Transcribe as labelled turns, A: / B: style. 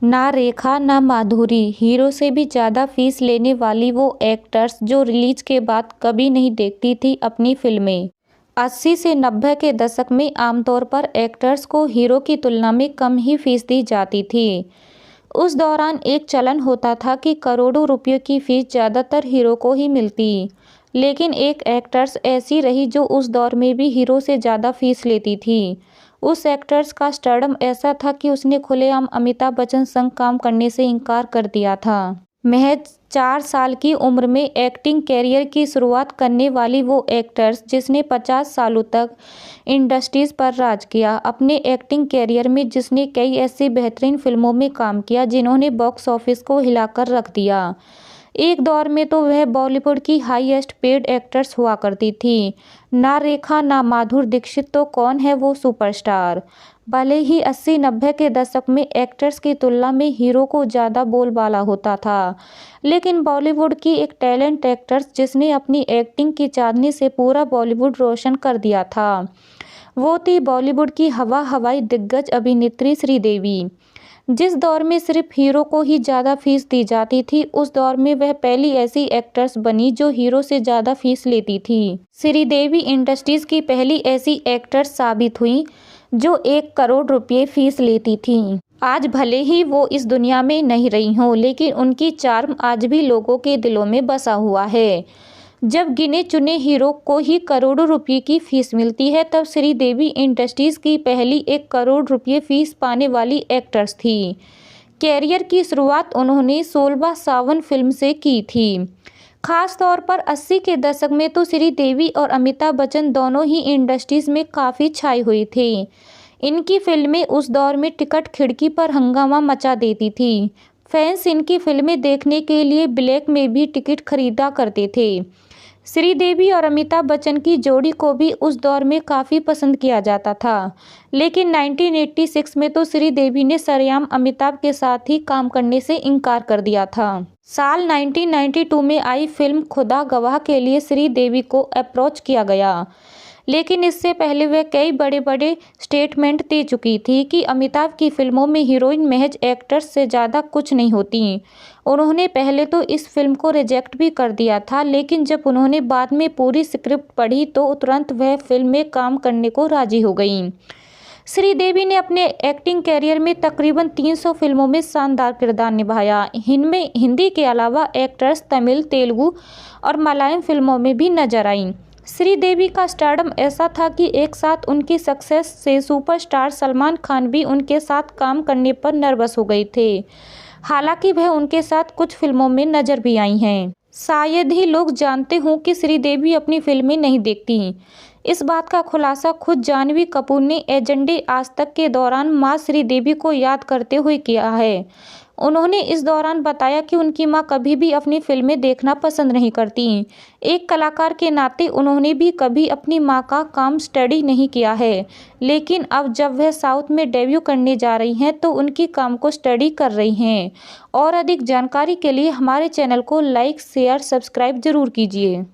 A: ना रेखा ना माधुरी, हीरो से भी ज़्यादा फीस लेने वाली वो एक्टर्स जो रिलीज के बाद कभी नहीं देखती थी अपनी फिल्में। 80 से 90 के दशक में आमतौर पर एक्टर्स को हीरो की तुलना में कम ही फीस दी जाती थी। उस दौरान एक चलन होता था कि करोड़ों रुपयों की फीस ज़्यादातर हीरो को ही मिलती, लेकिन एक एक्ट्रेस ऐसी रही जो उस दौर में भी हीरो से ज़्यादा फीस लेती थी। उस एक्ट्रेस का स्टारडम ऐसा था कि उसने खुलेआम अमिताभ बच्चन संग काम करने से इनकार कर दिया था। महज 4 साल की उम्र में एक्टिंग कैरियर की शुरुआत करने वाली वो एक्ट्रेस जिसने 50 सालों तक इंडस्ट्रीज पर राज किया। अपने एक्टिंग कैरियर में जिसने कई ऐसी बेहतरीन फिल्मों में काम किया जिन्होंने बॉक्स ऑफिस को हिलाकर रख दिया। एक दौर में तो वह बॉलीवुड की हाईएस्ट पेड एक्ट्रेस हुआ करती थी। ना रेखा ना माधुरी दीक्षित तो कौन है वो सुपरस्टार। भले ही 80-90 के दशक में एक्टर्स की तुलना में हीरो को ज़्यादा बोलबाला होता था, लेकिन बॉलीवुड की एक टैलेंट एक्ट्रेस जिसने अपनी एक्टिंग की चांदनी से पूरा बॉलीवुड रोशन कर दिया था, वो थी बॉलीवुड की हवाई दिग्गज अभिनेत्री श्रीदेवी। जिस दौर में सिर्फ हीरो को ही ज़्यादा फीस दी जाती थी, उस दौर में वह पहली ऐसी एक्ट्रेस बनी जो हीरो से ज़्यादा फीस लेती थी। श्रीदेवी इंडस्ट्रीज की पहली ऐसी एक्ट्रेस साबित हुई जो 1 करोड़ रुपये फीस लेती थी। आज भले ही वो इस दुनिया में नहीं रही हों, लेकिन उनकी चार्म आज भी लोगों के दिलों में बसा हुआ है। जब गिने चुने हीरो को ही करोड़ों रुपये की फीस मिलती है, तब श्रीदेवी इंडस्ट्रीज की पहली 1 करोड़ रुपये फीस पाने वाली एक्ट्रेस थी। कैरियर की शुरुआत उन्होंने 16वां सावन फिल्म से की थी। खास तौर पर 80 के दशक में तो श्रीदेवी और अमिताभ बच्चन दोनों ही इंडस्ट्रीज में काफ़ी छाई हुई थी। इनकी फिल्में उस दौर में टिकट खिड़की पर हंगामा मचा देती थी। फैंस इनकी फिल्में देखने के लिए ब्लैक में भी टिकट खरीदा करते थे। श्रीदेवी और अमिताभ बच्चन की जोड़ी को भी उस दौर में काफ़ी पसंद किया जाता था, लेकिन 1986 में तो श्रीदेवी ने सरेआम अमिताभ के साथ ही काम करने से इनकार कर दिया था। साल 1992 में आई फिल्म खुदा गवाह के लिए श्रीदेवी को अप्रोच किया गया, लेकिन इससे पहले वह कई बड़े स्टेटमेंट दे चुकी थी कि अमिताभ की फिल्मों में हीरोइन महज एक्ट्रेस से ज़्यादा कुछ नहीं होती। उन्होंने पहले तो इस फिल्म को रिजेक्ट भी कर दिया था, लेकिन जब उन्होंने बाद में पूरी स्क्रिप्ट पढ़ी तो तुरंत वह फिल्म में काम करने को राजी हो गईं। श्रीदेवी ने अपने एक्टिंग कैरियर में तकरीबन 300 फिल्मों में शानदार किरदार निभाया। इनमें हिंदी के अलावा एक्ट्रेस तमिल, तेलुगु और मलयालम फिल्मों में भी नजर आईं। श्रीदेवी का स्टारडम ऐसा था कि एक साथ उनकी सक्सेस से सुपरस्टार सलमान खान भी उनके साथ काम करने पर नर्वस हो गए थे। हालांकि वह उनके साथ कुछ फिल्मों में नजर भी आई हैं। शायद ही लोग जानते हों कि श्रीदेवी अपनी फिल्में नहीं देखती। इस बात का खुलासा खुद जाह्नवी कपूर ने एजेंडे आज तक के दौरान मां श्रीदेवी को याद करते हुए किया है। उन्होंने इस दौरान बताया कि उनकी मां कभी भी अपनी फिल्में देखना पसंद नहीं करती। एक कलाकार के नाते उन्होंने भी कभी अपनी मां का काम स्टडी नहीं किया है, लेकिन अब जब वह साउथ में डेब्यू करने जा रही हैं तो उनकी काम को स्टडी कर रही हैं। और अधिक जानकारी के लिए हमारे चैनल को लाइक, शेयर, सब्सक्राइब जरूर कीजिए।